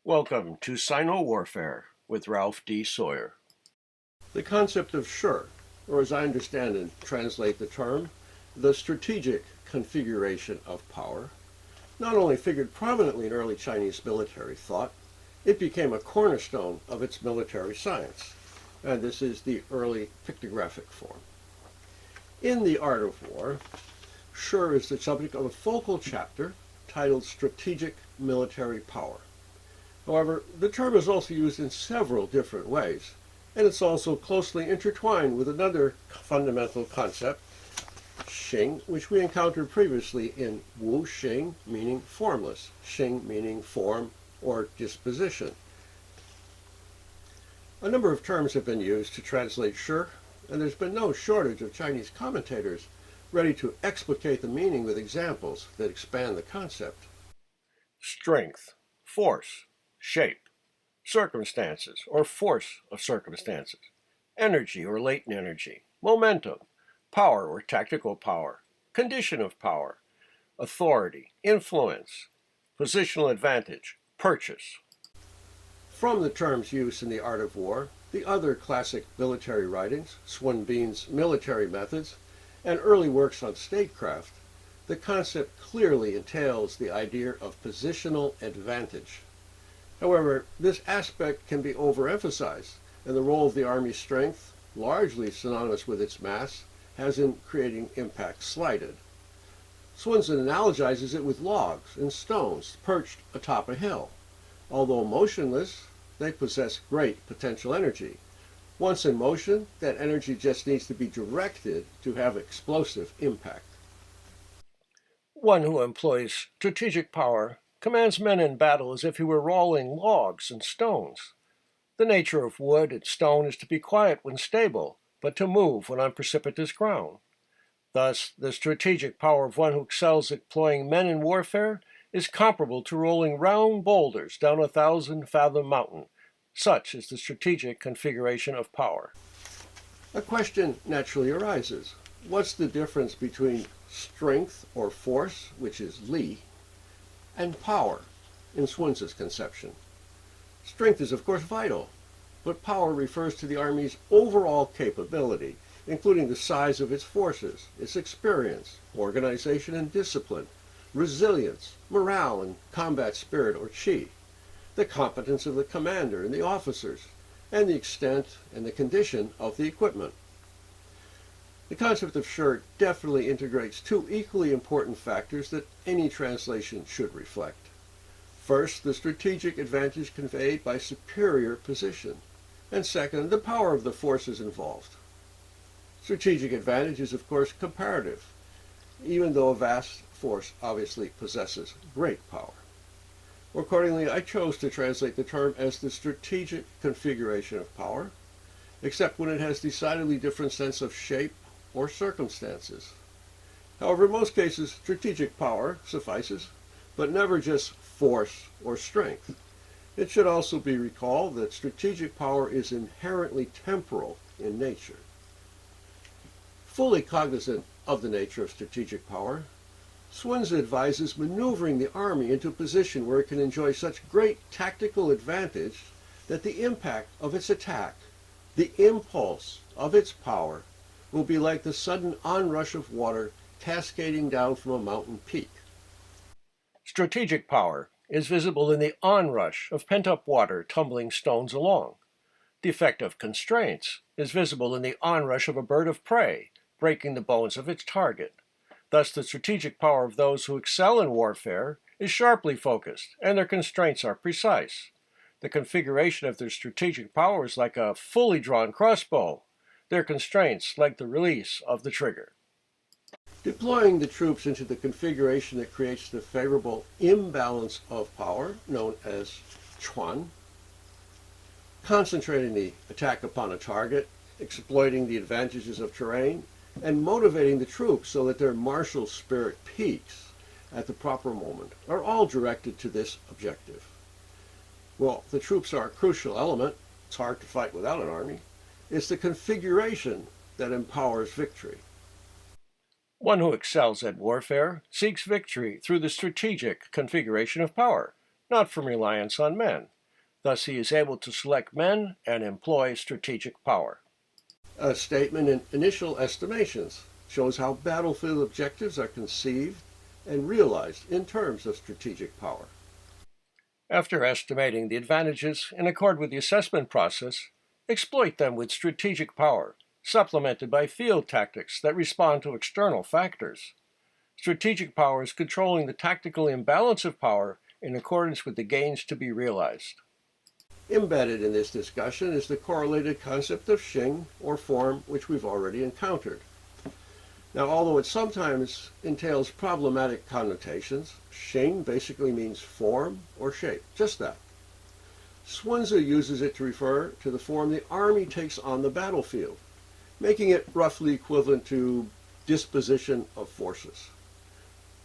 Welcome to Sino-Warfare with Ralph D. Sawyer. The concept of shih, or as I understand and translate the term, the strategic configuration of power, not only figured prominently in early Chinese military thought, it became a cornerstone of its military science, and this is the early pictographic form. In The Art of War, shih is the subject of a focal chapter titled Strategic Military Power. However, the term is also used in several different ways, and it's also closely intertwined with another fundamental concept, shing, which we encountered previously in wu shing, meaning formless, shing meaning form or disposition. A number of terms have been used to translate shih, and there's been no shortage of Chinese commentators ready to explicate the meaning with examples that expand the concept. Strength, force, shape, circumstances or force of circumstances, energy or latent energy, momentum, power or tactical power, condition of power, authority, influence, positional advantage, purchase. From the terms used in The Art of War, the other classic military writings, Sun Bin's Military Methods, and early works on statecraft, the concept clearly entails the idea of positional advantage. However, this aspect can be overemphasized, and the role of the Army's strength, largely synonymous with its mass, has in creating impact slighted. Sunzi analogizes it with logs and stones perched atop a hill. Although motionless, they possess great potential energy. Once in motion, that energy just needs to be directed to have explosive impact. One who employs strategic power commands men in battle as if he were rolling logs and stones. The nature of wood and stone is to be quiet when stable, but to move when on precipitous ground. Thus, the strategic power of one who excels at employing men in warfare is comparable to rolling round boulders down a 1,000-fathom mountain. Such is the strategic configuration of power. A question naturally arises. What's the difference between strength or force, which is li, and power in Sunzi's conception? Strength is of course vital, but power refers to the Army's overall capability, including the size of its forces, its experience, organization and discipline, resilience, morale and combat spirit or shih, the competence of the commander and the officers, and the extent and the condition of the equipment. The concept of shih definitely integrates two equally important factors that any translation should reflect. First, the strategic advantage conveyed by superior position, and second, the power of the forces involved. Strategic advantage is, of course, comparative, even though a vast force obviously possesses great power. Accordingly, I chose to translate the term as the strategic configuration of power, except when it has decidedly different sense of shape or circumstances. However, in most cases, strategic power suffices, but never just force or strength. It should also be recalled that strategic power is inherently temporal in nature. Fully cognizant of the nature of strategic power, Sunzi advises maneuvering the Army into a position where it can enjoy such great tactical advantage that the impact of its attack, the impulse of its power, will be like the sudden onrush of water cascading down from a mountain peak. Strategic power is visible in the onrush of pent-up water tumbling stones along. The effect of constraints is visible in the onrush of a bird of prey breaking the bones of its target. Thus, the strategic power of those who excel in warfare is sharply focused, and their constraints are precise. The configuration of their strategic power is like a fully drawn crossbow, their constraints like the release of the trigger. Deploying the troops into the configuration that creates the favorable imbalance of power, known as chuan, concentrating the attack upon a target, exploiting the advantages of terrain, and motivating the troops so that their martial spirit peaks at the proper moment are all directed to this objective. Well, the troops are a crucial element. It's hard to fight without an army. It's the configuration that empowers victory. One who excels at warfare seeks victory through the strategic configuration of power, not from reliance on men. Thus he is able to select men and employ strategic power. A statement in initial estimations shows how battlefield objectives are conceived and realized in terms of strategic power. After estimating the advantages in accord with the assessment process, exploit them with strategic power, supplemented by field tactics that respond to external factors. Strategic power is controlling the tactical imbalance of power in accordance with the gains to be realized. Embedded in this discussion is the correlated concept of shih, or form, which we've already encountered. Now, although it sometimes entails problematic connotations, shih basically means form or shape, just that. Sunzi uses it to refer to the form the army takes on the battlefield, making it roughly equivalent to disposition of forces.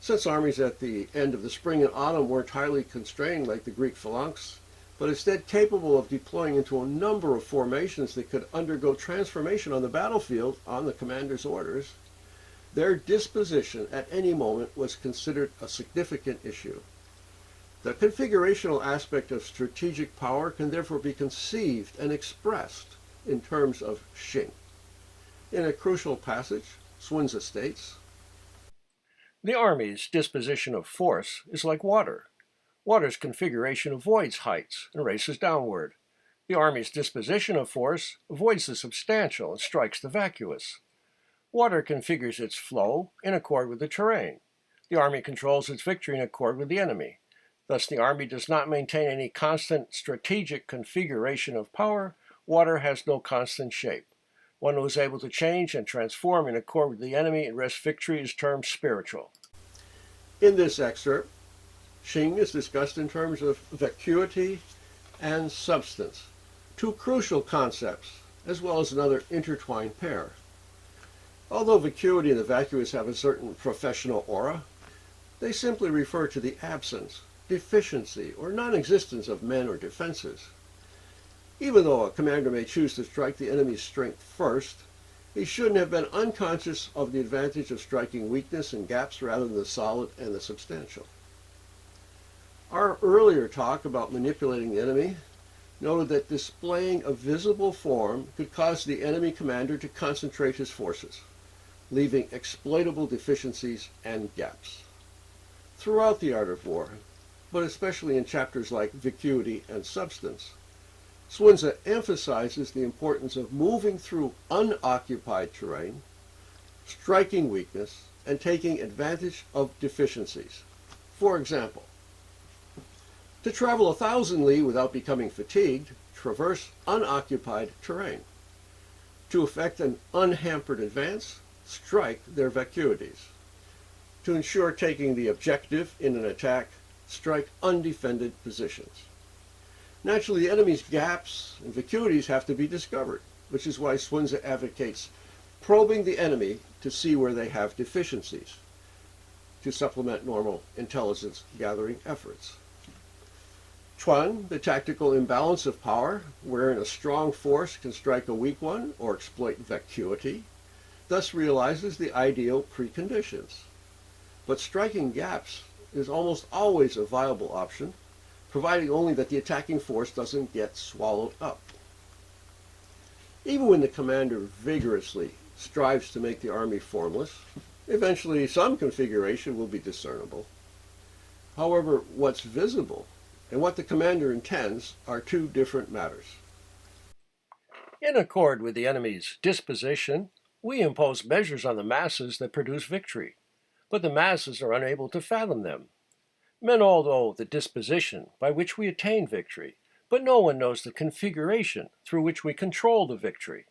Since armies at the end of the spring and autumn weren't highly constrained like the Greek phalanx, but instead capable of deploying into a number of formations that could undergo transformation on the battlefield on the commander's orders, their disposition at any moment was considered a significant issue. The configurational aspect of strategic power can therefore be conceived and expressed in terms of shih. In a crucial passage, Sunzi states, "The army's disposition of force is like water. Water's configuration avoids heights and races downward. The army's disposition of force avoids the substantial and strikes the vacuous. Water configures its flow in accord with the terrain. The army controls its victory in accord with the enemy. Thus, the army does not maintain any constant strategic configuration of power. Water has no constant shape. One who is able to change and transform in accord with the enemy and wrest victory is termed spiritual." In this excerpt, shih is discussed in terms of vacuity and substance, two crucial concepts, as well as another intertwined pair. Although vacuity and the vacuous have a certain professional aura, they simply refer to the absence, deficiency, or non-existence of men or defenses. Even though a commander may choose to strike the enemy's strength first, he shouldn't have been unconscious of the advantage of striking weakness and gaps rather than the solid and the substantial. Our earlier talk about manipulating the enemy noted that displaying a visible form could cause the enemy commander to concentrate his forces, leaving exploitable deficiencies and gaps. Throughout the art of war, but especially in chapters like vacuity and substance, Sunzi emphasizes the importance of moving through unoccupied terrain, striking weakness, and taking advantage of deficiencies. For example, to travel 1,000 li without becoming fatigued, traverse unoccupied terrain. To effect an unhampered advance, strike their vacuities. To ensure taking the objective in an attack, strike undefended positions. Naturally, the enemy's gaps and vacuities have to be discovered, which is why Sunzi advocates probing the enemy to see where they have deficiencies, to supplement normal intelligence gathering efforts. Chuan, the tactical imbalance of power, wherein a strong force can strike a weak one or exploit vacuity, thus realizes the ideal preconditions. But striking gaps is almost always a viable option, providing only that the attacking force doesn't get swallowed up. Even when the commander vigorously strives to make the army formless, eventually some configuration will be discernible. However, what's visible and what the commander intends are two different matters. In accord with the enemy's disposition, we impose measures on the masses that produce victory, but the masses are unable to fathom them. Men all know the disposition by which we attain victory, but no one knows the configuration through which we control the victory.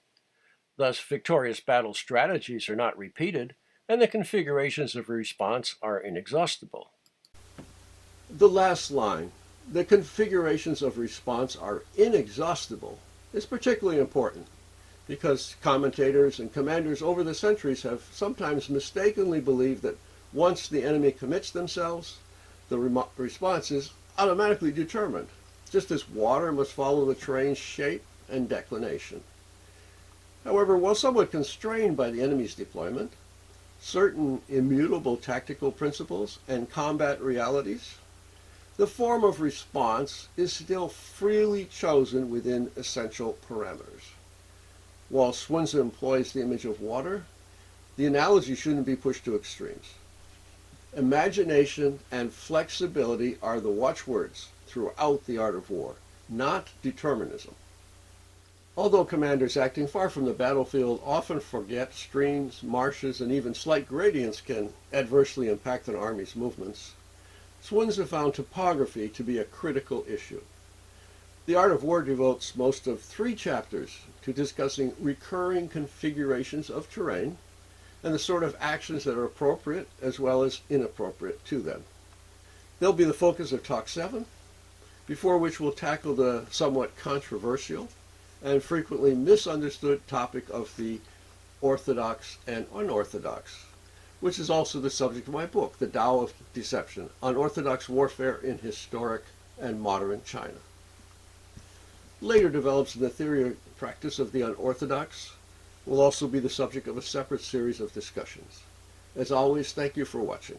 Thus, victorious battle strategies are not repeated, and the configurations of response are inexhaustible. The last line, "the configurations of response are inexhaustible," is particularly important because commentators and commanders over the centuries have sometimes mistakenly believed that once the enemy commits themselves, the response is automatically determined, just as water must follow the terrain's shape and declination. However, while somewhat constrained by the enemy's deployment, certain immutable tactical principles and combat realities The form of response is still freely chosen within essential parameters. While Sunzi employs the image of water, the analogy shouldn't be pushed to extremes. Imagination and flexibility are the watchwords throughout the art of war, not determinism. Although commanders acting far from the battlefield often forget streams, marshes, and even slight gradients can adversely impact an army's movements, Sunzi found topography to be a critical issue. The Art of War devotes most of 3 chapters to discussing recurring configurations of terrain and the sort of actions that are appropriate as well as inappropriate to them. They'll be the focus of Talk 7, before which we'll tackle the somewhat controversial and frequently misunderstood topic of the orthodox and unorthodox, which is also the subject of my book, The Tao of Deception, Unorthodox Warfare in Historic and Modern China. Later develops in the theory and practice of the unorthodox will also be the subject of a separate series of discussions. As always, thank you for watching.